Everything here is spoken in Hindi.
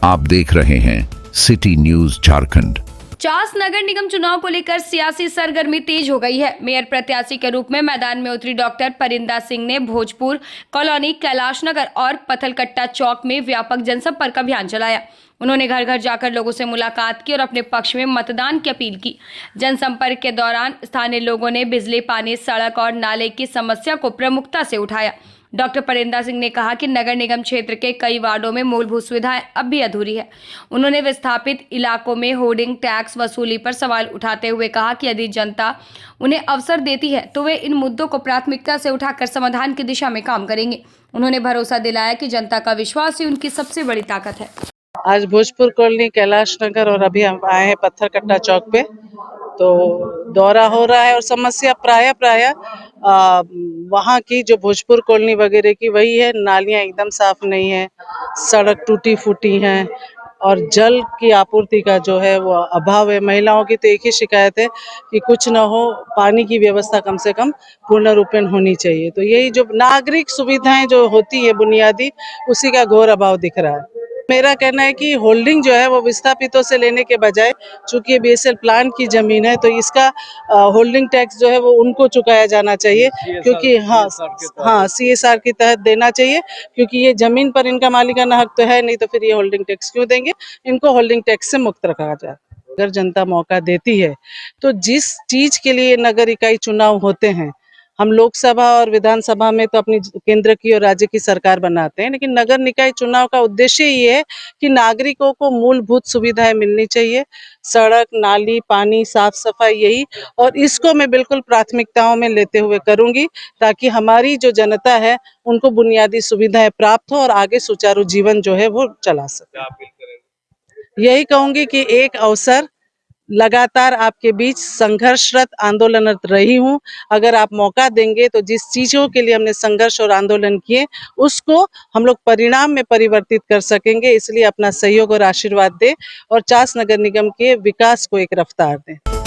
आप देख रहे हैं सिटी न्यूज झारखंड। चास नगर निगम चुनाव को लेकर सियासी सरगर्मी तेज हो गई है। मेयर प्रत्याशी के रूप में मैदान में उतरी डॉक्टर परिंदा सिंह ने भोजपुर कॉलोनी, कैलाश नगर और पथलकट्टा चौक में व्यापक जनसंपर्क अभियान चलाया। उन्होंने घर घर जाकर लोगों से मुलाकात की और अपने पक्ष में मतदान की अपील की। जनसंपर्क के दौरान स्थानीय लोगों ने बिजली, पानी, सड़क और नाले की समस्या को प्रमुखता से उठाया। डॉक्टर परिंदा सिंह ने कहा कि नगर निगम क्षेत्र के कई वार्डों में मूलभूत सुविधाएं अब भी अधूरी है। उन्होंने विस्थापित इलाकों में होर्डिंग टैक्स वसूली पर सवाल उठाते हुए कहा कि यदि जनता उन्हें अवसर देती है तो वे इन मुद्दों को प्राथमिकता से उठाकर समाधान की दिशा में काम करेंगे। उन्होंने भरोसा दिलाया कि जनता का विश्वास ही उनकी सबसे बड़ी ताकत है। आज भोजपुर कॉलोनी, कैलाश नगर और अभी हम आए हैं पत्थरकट्टा चौक पे, तो दौरा हो रहा है और समस्या प्राय वहाँ की जो भोजपुर कॉलोनी वगैरह की वही है। नालियाँ एकदम साफ नहीं है, सड़क टूटी फूटी हैं और जल की आपूर्ति का जो है वो अभाव है। महिलाओं की तो एक ही शिकायत है कि कुछ न हो, पानी की व्यवस्था कम से कम पूर्ण रूपेण होनी चाहिए। तो यही जो नागरिक सुविधाएं जो होती है बुनियादी, उसी का घोर अभाव दिख रहा है। मेरा कहना है कि होल्डिंग जो है वो विस्थापितों से लेने के बजाय, चूंकि ये बीएसएल प्लान की जमीन है, तो इसका होल्डिंग टैक्स जो है वो उनको चुकाया जाना चाहिए, क्योंकि हाँ सीएसआर के तहत देना चाहिए, क्योंकि ये जमीन पर इनका मालिकाना हक तो है नहीं, तो फिर ये होल्डिंग टैक्स क्यों देंगे। इनको होल्डिंग टैक्स से मुक्त रखा जाए। अगर जनता मौका देती है तो जिस चीज के लिए नगर इकाई चुनाव होते हैं, हम लोकसभा और विधानसभा में तो अपनी केंद्र की और राज्य की सरकार बनाते हैं, लेकिन नगर निकाय चुनाव का उद्देश्य ये है कि नागरिकों को मूलभूत सुविधाएं मिलनी चाहिए, सड़क, नाली, पानी, साफ सफाई, यही। और इसको मैं बिल्कुल प्राथमिकताओं में लेते हुए करूंगी, ताकि हमारी जो जनता है उनको बुनियादी सुविधाएं प्राप्त हो और आगे सुचारू जीवन जो है वो चला सके। यही कहूंगी कि एक अवसर, लगातार आपके बीच संघर्षरत आंदोलनरत रही हूँ। अगर आप मौका देंगे तो जिस चीजों के लिए हमने संघर्ष और आंदोलन किए, उसको हम लोग परिणाम में परिवर्तित कर सकेंगे। इसलिए अपना सहयोग और आशीर्वाद दें और चास नगर निगम के विकास को एक रफ्तार दें।